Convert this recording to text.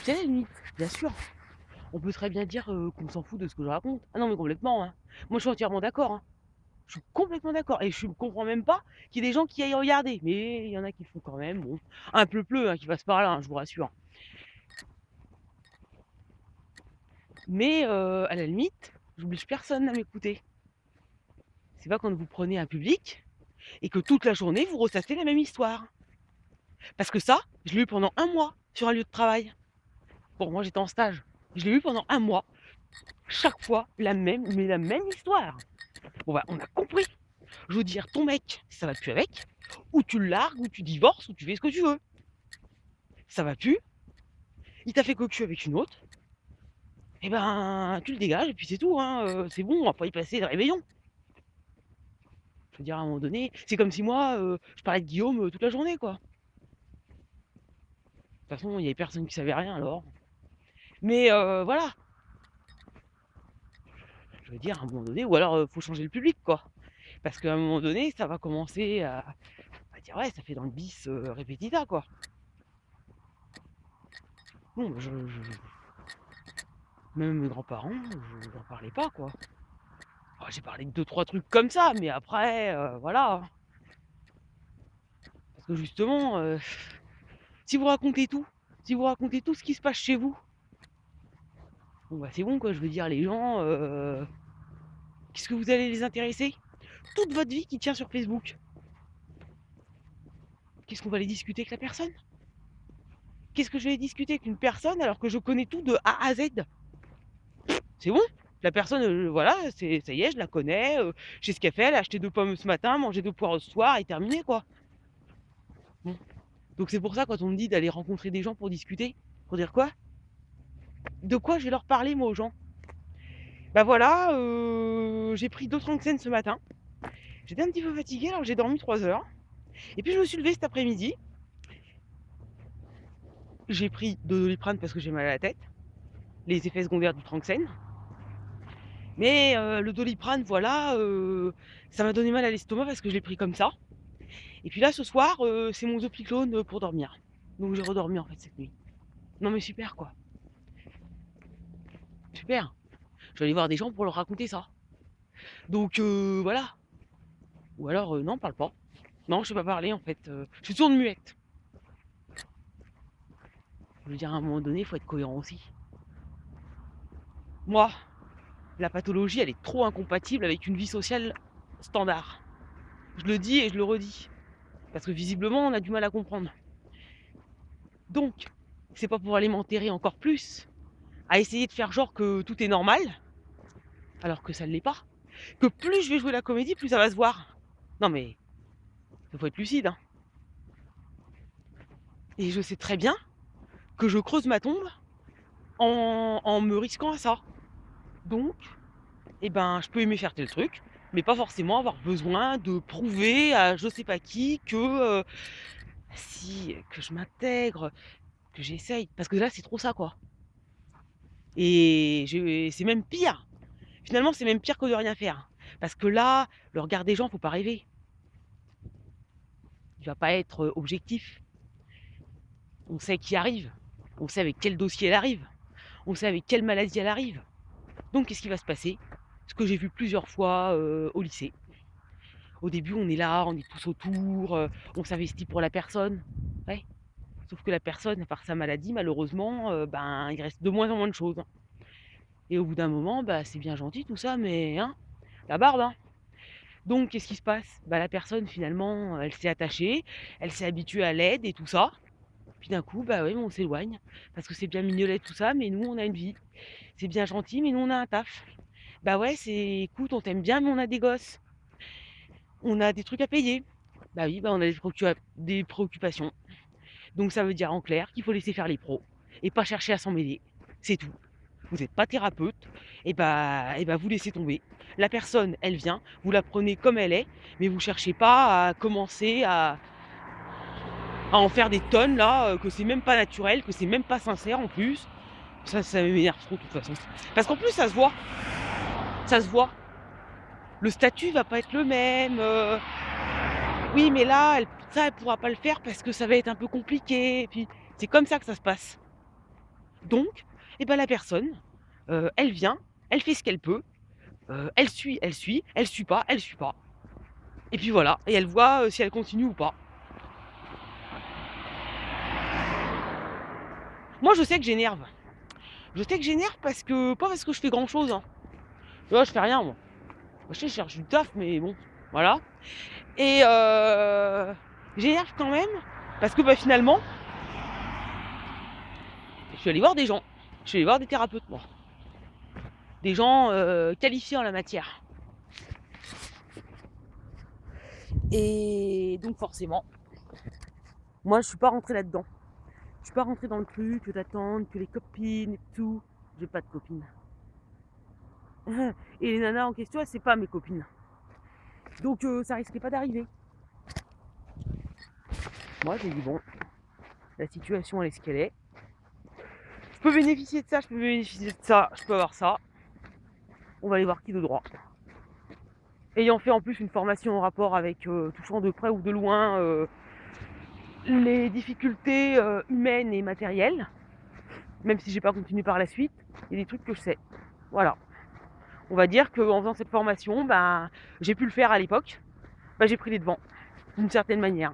c'est la limite, bien sûr. On peut très bien dire, qu'on s'en fout de ce que je raconte. Ah non, mais complètement, hein. Moi, je suis entièrement d'accord, hein. Je suis complètement d'accord et je comprends même pas qu'il y ait des gens qui aillent regarder. Mais il y en a qui le font quand même, bon. Un pleu-pleu, hein, qui passe par là, hein, je vous rassure. Mais à la limite, j'oblige personne à m'écouter. C'est pas quand vous prenez un public et que toute la journée, vous ressassez la même histoire. Parce que ça, je l'ai eu pendant un mois sur un lieu de travail. Bon, moi, j'étais en stage. Je l'ai eu pendant un mois. Chaque fois, la même histoire. Bon, bah, on a compris. Je veux dire, ton mec, ça va plus avec, ou tu le largues, ou tu divorces, ou tu fais ce que tu veux. Ça va plus, il t'a fait cocu avec une autre, et ben tu le dégages, et puis c'est tout, hein. C'est bon, on va pas y passer le réveillon. Je veux dire, à un moment donné, c'est comme si moi, je parlais de Guillaume toute la journée, quoi. De toute façon, il y avait personne qui savait rien alors. Mais voilà, je veux dire, à un moment donné, ou alors faut changer le public, quoi. Parce qu'à un moment donné, ça va commencer à dire, ouais, ça fait dans le bis répétita, quoi. Bon, même mes grands-parents, je n'en parlais pas, quoi. Oh, j'ai parlé de 2-3 trucs comme ça, mais après, voilà. Parce que justement, si vous racontez tout, si vous racontez tout ce qui se passe chez vous, bon bah c'est bon quoi, je veux dire, les gens, qu'est-ce que vous allez les intéresser? Toute votre vie qui tient sur Facebook. Qu'est-ce qu'on va aller discuter avec la personne? Qu'est-ce que je vais discuter avec une personne alors que je connais tout de A à Z? C'est bon? La personne, voilà, ça y est, je la connais, je sais ce qu'elle fait, elle a acheté 2 pommes ce matin, mangé 2 poires ce soir et terminé quoi. Bon. Donc c'est pour ça quand on me dit d'aller rencontrer des gens pour discuter, pour dire quoi? De quoi je vais leur parler moi aux gens? Bah voilà, j'ai pris 2 Tranxène ce matin. J'étais un petit peu fatiguée alors j'ai dormi 3 heures. Et puis je me suis levée cet après-midi. J'ai pris de Doliprane parce que j'ai mal à la tête. Les effets secondaires du Tranxène. Mais le Doliprane, voilà, ça m'a donné mal à l'estomac parce que je l'ai pris comme ça. Et puis là ce soir, c'est mon Zopiclone pour dormir. Donc j'ai redormi en fait cette nuit. Non mais super quoi. Super. Je vais aller voir des gens pour leur raconter ça. Donc voilà. Ou alors non, parle pas. Non, je sais pas parler en fait. Je suis sourde muette. Je veux dire, à un moment donné, il faut être cohérent aussi. Moi, la pathologie, elle est trop incompatible avec une vie sociale standard. Je le dis et je le redis. Parce que visiblement, on a du mal à comprendre. Donc, c'est pas pour aller m'enterrer encore plus, à essayer de faire genre que tout est normal, alors que ça ne l'est pas. Que plus je vais jouer la comédie, plus ça va se voir. Non mais, il faut être lucide, hein. Et je sais très bien que je creuse ma tombe en me risquant à ça. Donc, eh ben, je peux aimer faire tel truc, mais pas forcément avoir besoin de prouver à je sais pas qui que si que je m'intègre, que j'essaye. Parce que là, c'est trop ça, quoi. Et c'est même pire. Finalement, c'est même pire que de rien faire. Parce que là, le regard des gens, faut pas rêver. Il va pas être objectif. On sait qui arrive. On sait avec quel dossier elle arrive. On sait avec quelle maladie elle arrive. Donc, qu'est-ce qui va se passer? Ce que j'ai vu plusieurs fois au lycée. Au début, on est là, on est tous autour, on s'investit pour la personne. Ouais. Sauf que la personne, par sa maladie, malheureusement, ben, il reste de moins en moins de choses. Et au bout d'un moment, bah, c'est bien gentil tout ça, mais hein, la barbe, hein. Donc, qu'est-ce qui se passe? Bah, la personne, finalement, elle s'est attachée, elle s'est habituée à l'aide et tout ça. Puis d'un coup, bah oui, on s'éloigne. Parce que c'est bien mignolet tout ça, mais nous, on a une vie. C'est bien gentil, mais nous, on a un taf. Bah ouais, c'est écoute, on t'aime bien, mais on a des gosses. On a des trucs à payer. Bah oui, bah on a des préoccupations. Donc ça veut dire en clair qu'il faut laisser faire les pros et pas chercher à s'en mêler. C'est tout. Vous n'êtes pas thérapeute, et bah vous laissez tomber. La personne, elle vient, vous la prenez comme elle est, mais vous cherchez pas à commencer à en faire des tonnes là, que c'est même pas naturel, que c'est même pas sincère en plus. Ça m'énerve trop de toute façon. Parce qu'en plus ça se voit. Ça se voit. Le statut va pas être le même. Oui mais là, ça elle pourra pas le faire parce que ça va être un peu compliqué. Et puis c'est comme ça que ça se passe. Donc, et ben la personne, elle vient, elle fait ce qu'elle peut, elle suit, elle suit pas, elle suit pas. Et puis voilà, et elle voit si elle continue ou pas. Moi, je sais que j'énerve. Je sais que j'énerve parce que pas parce que je fais grand chose. Hein. Tu vois, je fais rien moi. Moi, je sais, je cherche du taf, mais bon, voilà. Et j'énerve quand même parce que bah, finalement, je suis allé voir des gens. Je suis allé voir des thérapeutes, moi. Des gens qualifiés en la matière. Et donc forcément, moi, je suis pas rentrée là-dedans. Je suis pas rentrée dans le truc d'attendre que les copines et tout. J'ai pas de copines. Et les nanas en question, c'est pas mes copines. Donc ça risquait pas d'arriver. Moi, j'ai dit bon, la situation elle est ce qu'elle est. Je peux bénéficier de ça, je peux bénéficier de ça, je peux avoir ça. On va aller voir qui de droit. Ayant fait en plus une formation en rapport avec touchant de près ou de loin les difficultés humaines et matérielles, même si j'ai pas continué par la suite, il y a des trucs que je sais. Voilà. On va dire qu'en faisant cette formation, ben, j'ai pu le faire à l'époque, ben, j'ai pris les devants, d'une certaine manière.